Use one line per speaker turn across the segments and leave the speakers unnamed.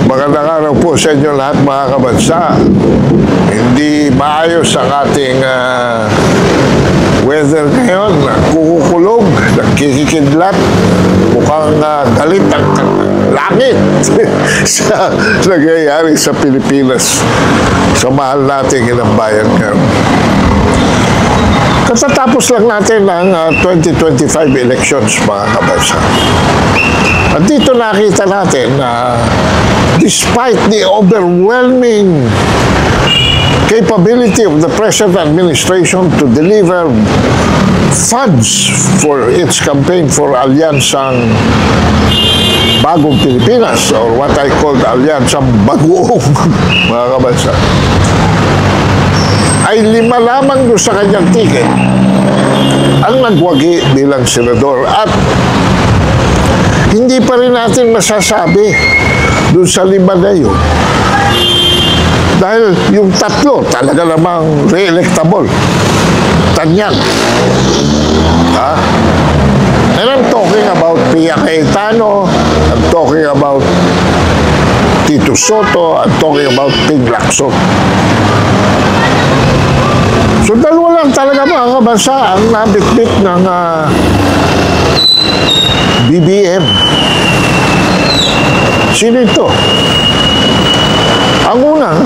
Magandang araw po sa inyo lahat mga kabansa. Hindi maayos ang ating weather ngayon. Kukulog, nagkikikidlat. Mukhang galit ang langit sa nagyayari sa Pilipinas. Sa mahal nating ilang bayan ngayon. Katatapos lang natin ng 2025 elections, mga kabansa. At dito nakita natin na despite the overwhelming capability of the present administration to deliver funds for its campaign for Alyansang Bagong Pilipinas, or what I call Alyansang Bagoong, mga kabansa, ay 5 lamang doon sa kanyang ticket ang nagwagi bilang senador. At hindi pa rin natin masasabi doon sa 5 na yun. Dahil yung 3 talaga namang re-electable. Tanyag. And I'm talking about Pia Cayetano, I'm talking about Tito Soto, I'm talking about Ping Lacson. So 2 lang talaga mga kabansa ang nabitbit ng BBM. Sino ito? Ang una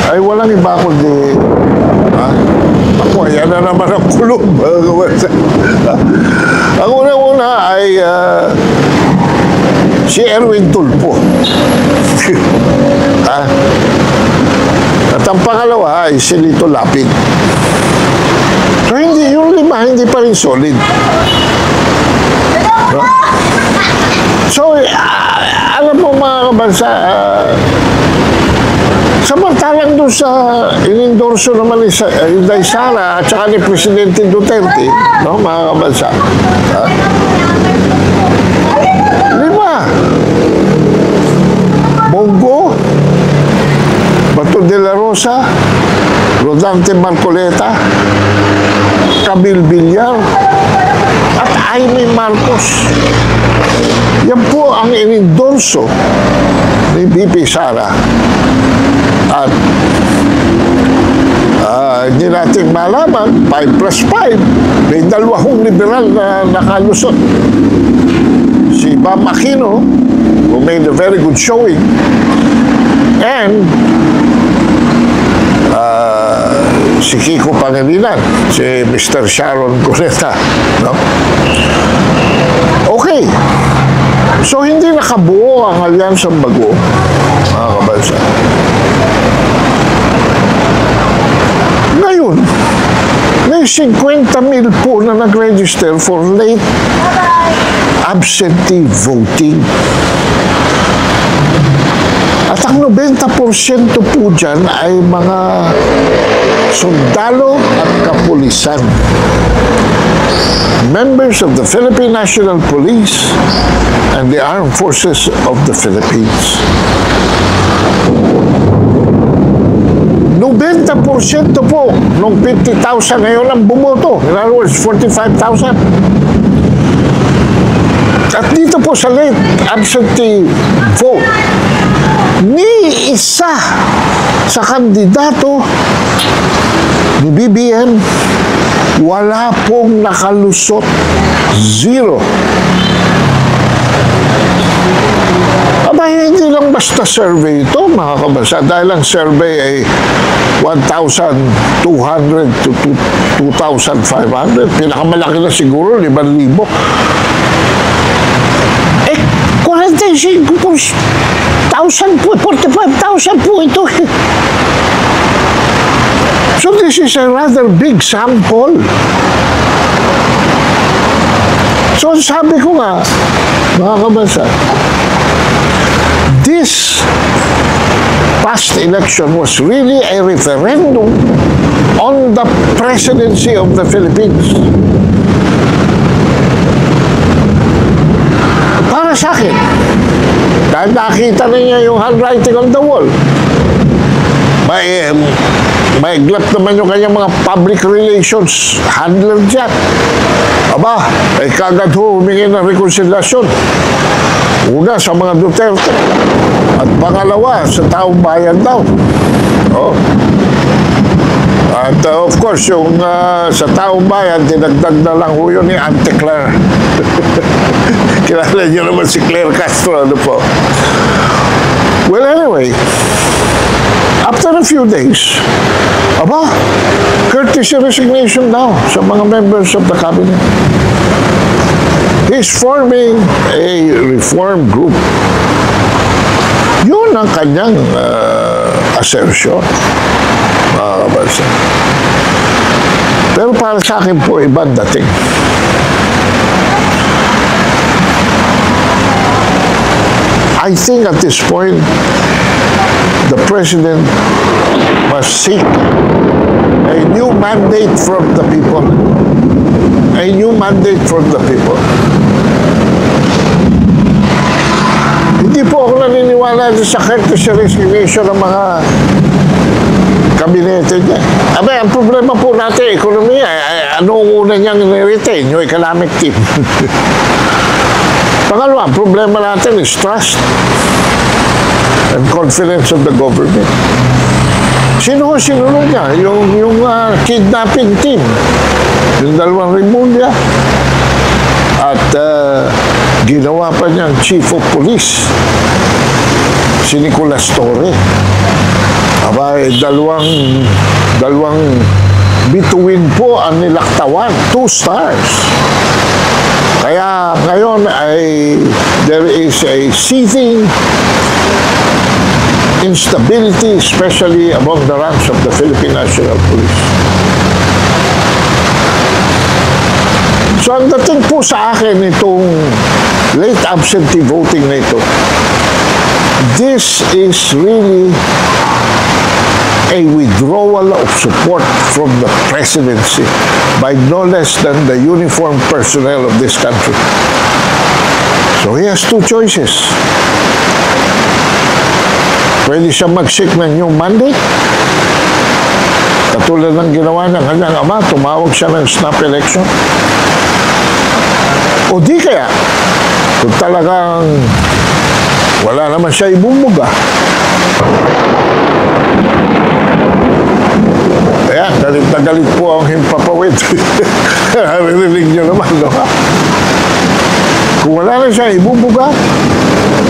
ay walang iba kundi ako, yan na naman ang kulong mga kabansa. Ang una ay si Erwin Tulfo. At ang pangalawa ay si Lito Lapid. So hindi, yung 5 hindi pa rin solid. So, alam mo mga kabansa, samantalang doon sa inendorso naman ni Inday Sara at saka ni Presidente Duterte, no, mga kabansa, 5. Bongo, Bato de la Rosa, Rodante Marcoleta, Camille Villar, at Jaime Marcos. Yan po ang inendorso ni BP Sara. At hindi natin malaman, 5+5, may 2 liberal na nakalusot. Si Bam Aquino, who made a very good showing, and si Kiko Pangilinan, si Mr. Sharon Cuneta, no? Okay. So, hindi nakabuo ang Alyansang Bago, mga kabansa. Ngayon, may 50,000 po na nag-register for late absentee voting. At ang 90% po dyan ay mga sundalo at kapulisan. Members of the Philippine National Police and the Armed Forces of the Philippines. 90% po nung 50,000 ngayon ang bumoto. In other words, 45,000. At dito po sa late absentee vote, ni isa sa kandidato ni BBM wala pong nakalusot. 0. Abay, hindi lang basta survey ito, mga kabansa. Dahil ang survey ay 1,200 to 2,500. Pinakamalaki na siguro, 5,000. 45,000 po, 45,000 po ito. So this is a rather big sample. So sabi ko nga, mga kabansa, this past election was really a referendum on the presidency of the Philippines. Para sa akin, dahil nakita niya yung handwriting on the wall, maiglap naman yung kanyang mga public relations handler dyan. Aba, ay kagad humingi ng rekonsilyasyon. Una sa mga Duterte at pangalawa sa taong bayan daw. Oh. At of course, yung sa taong bayan, dinagdag na lang ho yun ni Auntie Claire. Kilala niyo naman si Claire Castro, ano po? Well, anyway, after a few days, aba, courtesy resignation now sa mga members of the cabinet. He's forming a reform group. Yun ang kanyang assertion, mga kabansa. Pero para sa akin po, ibang dating. I think at this point, the President must seek a new mandate from the people. A new mandate from the people. Hindi po ako naniniwala sa courtesy resignation ng mga kabinete niya. Abay, ang problema po natin, ekonomiya, anong una niyang retain? Yung economic team. Pangalawa, ang problema natin is trust and confidence of the government. Sino sinunod niya? Yung kidnapping team. Yung dalawang Rimulya. At ginawa pa niyang chief of police. Si Nicolas Torre. Aba, dalawang bituin po ang nilaktawan. 2 stars. Kaya ngayon ay there is a seething instability, especially among the ranks of the Philippine National Police. So ang dating po sa akin itong late absentee voting na ito, this is really a withdrawal of support from the presidency by no less than the uniformed personnel of this country. So he has 2 choices. Pwede siya mag-seek ng new mandate. Katulad ng ginawa ng kanyang ama, tumawag siya ng snap election. O di kaya, kung talagang wala naman siya ibumuga, ayan, galit na galit po ang himpapawid. Narinig nyo naman, no? Kung wala na siya ibubuga,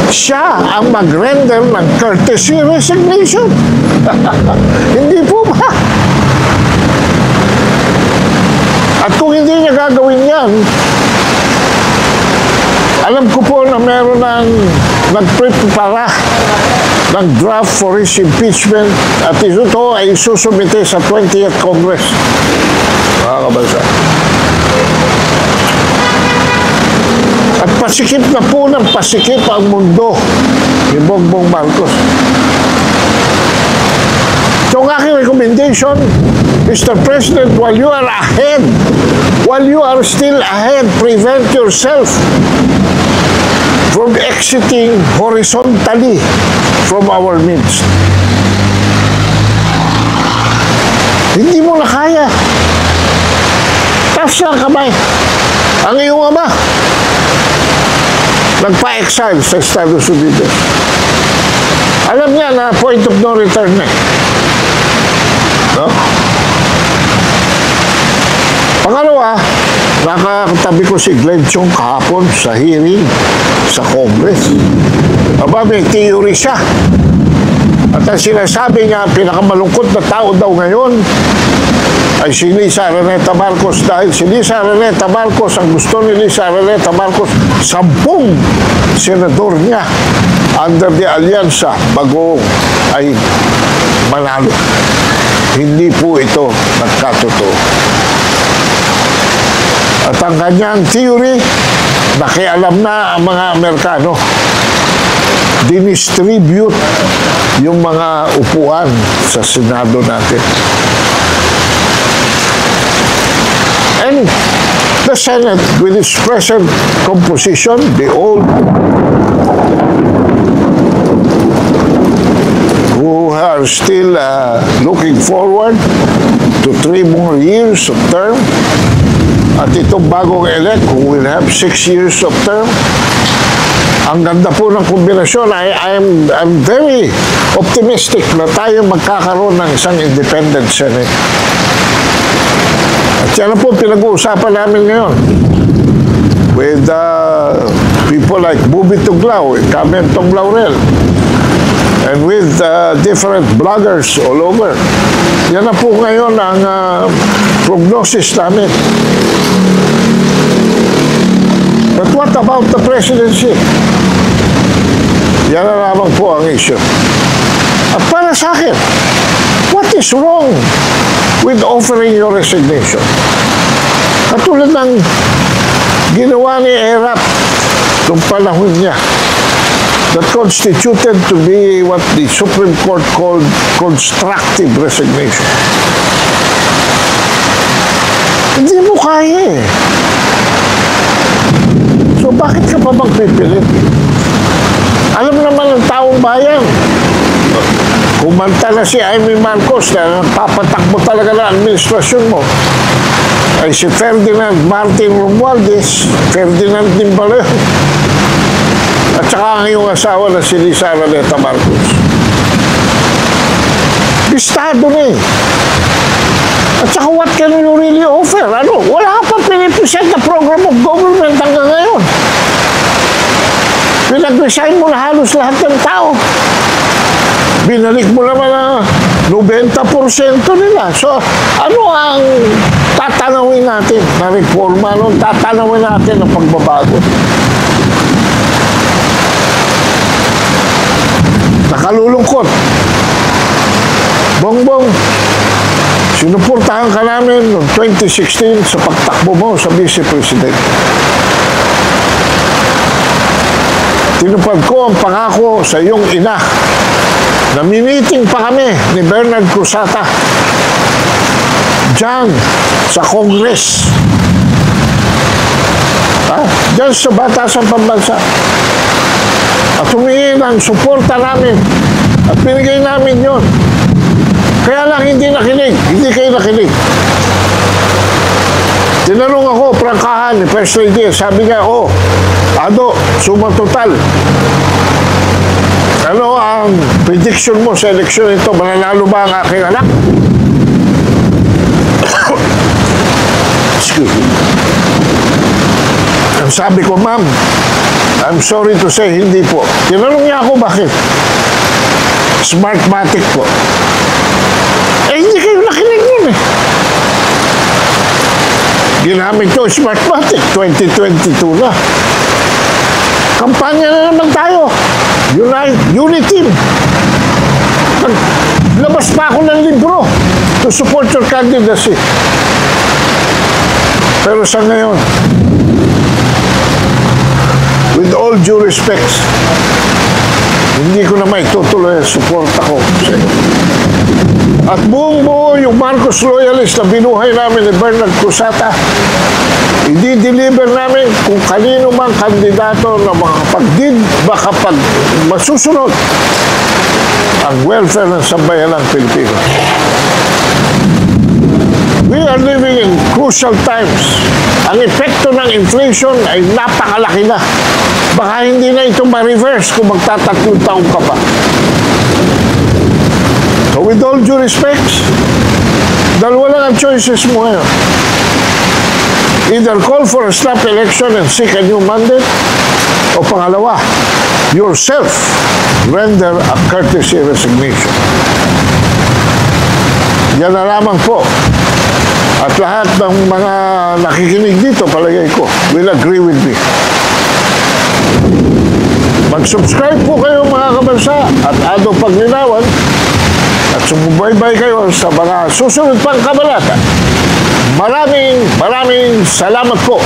siya ang mag-render ng courtesy resignation. Hindi po ba? At kung hindi niya gagawin yan, alam ko po na meron ng nagprepara ng draft for his impeachment at ito ay isusumite sa 20th Congress. Mga kabansa. At pasikip na po ng pasikip ang mundo ni Bongbong Marcos. So ang aking recommendation, Mr. President, while you are ahead, while you are still ahead, prevent yourself from exiting horizontally from our midst. Hindi mo na kaya. Taas na kamay. Ang iyong ama, nagpa-exile sa Estados Unidos. Alam niya na point of no return na. No? Pangalawa, nakakatabi ko si Glenn Chong kahapon sa hearing sa Congress. Aba, may theory siya. At ang sinasabi niya, pinakamalungkot na tao daw ngayon ay si Lisa Araneta Marcos dahil si Lisa Araneta Marcos, ang gusto ni Lisa Araneta Marcos, 10 senador niya under the alyansa bago ay manalo. Hindi po ito nagkatotoo. At ang kanyang theory, nakialam na ang mga Amerikano. Dinistribute yung mga upuan sa Senado natin. And the Senate, with its present composition, the old who are are still looking forward to 3 more years of term. At itong bagong elect who will have 6 years of term. Ang ganda po ng kombinasyon. I'm very optimistic na tayo magkakaroon ng isang independent Senate. At yan po pinag-uusapan namin ngayon with people like Bubi Tuglao, Carmen Tong Laurel, and with different bloggers all over. Yan na po ngayon ang prognosis namin. But what about the presidency? Yan na lamang po ang issue. At para sa akin, what is wrong with offering your resignation? Katulad ng ginawa ni Erap noong panahon niya that constituted to be what the Supreme Court called constructive resignation. Hindi mo kaya eh. So bakit ka pa magpipilit? Alam naman ng taong bayan, kumanta na si Amy Marcos na nagpapatakbo talaga ng administrasyon mo, ay si Ferdinand Martin Romualdez, Ferdinand Dimbaleo, at saka ang iyong asawa na si Lisa Araneta Marcos. Listado na eh. At saka what can you really offer? Ano? Wala ka pa pinipresent na program of government hanggang ngayon. Pinag-resign mo na halos lahat ng tao. Binalik mo naman na 90% nila. So, ano ang tatanawin natin na reforma? Ano ang tatanawin natin na pagbabago? Nakalulungkot. Bongbong, sinuportahan ka namin noong 2016 sa pagtakbo mo sa Vice President. Tinupad ko ang pangako sa iyong ina na miniting pa kami ni Bernard Cruzata diyan sa Congress. Diyan sa Batasan Pambansa. At humingi ng suporta namin at binigay namin yon. Kaya lang hindi nakinig. Hindi kayo nakinig. Tinanong ako, prangkahan ni First Lady. Sabi niya, Ado, suma total. Ano ang prediction mo sa eleksyon ito? Mananalo ba ang aking anak? Excuse me. Ang sabi ko, ma'am, I'm sorry to say, hindi po. Tinanong niya ako, bakit? Smartmatic po. Hindi kayo nakinig nun eh. Ginamit ko Smartmatic, 2022 na. Kampanya na naman tayo. Uniteam. Labas pa ako ng libro to support your candidacy. Pero sa ngayon, with all due respect, hindi ko na maitutuloy ang suporta ko sa iyo. At buong-buo yung Marcos loyalist na binuhay namin ni Bernard Cruzata, i-deliver namin kung kanino mang kandidato na makapag masusunod ang welfare ng sambayanang Pilipino. We are living in crucial times. Ang epekto ng inflation ay napakalaki na. Baka hindi na ito ma-reverse kung magtatatlong taong ka pa. So with all due respect, dalawa lang ang choices mo ngayon. Either call for a snap election and seek a new mandate, o pangalawa, yourself render a courtesy resignation. Yan na lamang po. At lahat ng mga nakikinig dito, palagay ko, will agree with me. Mag-subscribe po kayo mga kabansa at Ado Paglinawan at sumubaybay kayo sa mga susunod pang kabalata. Maraming salamat po.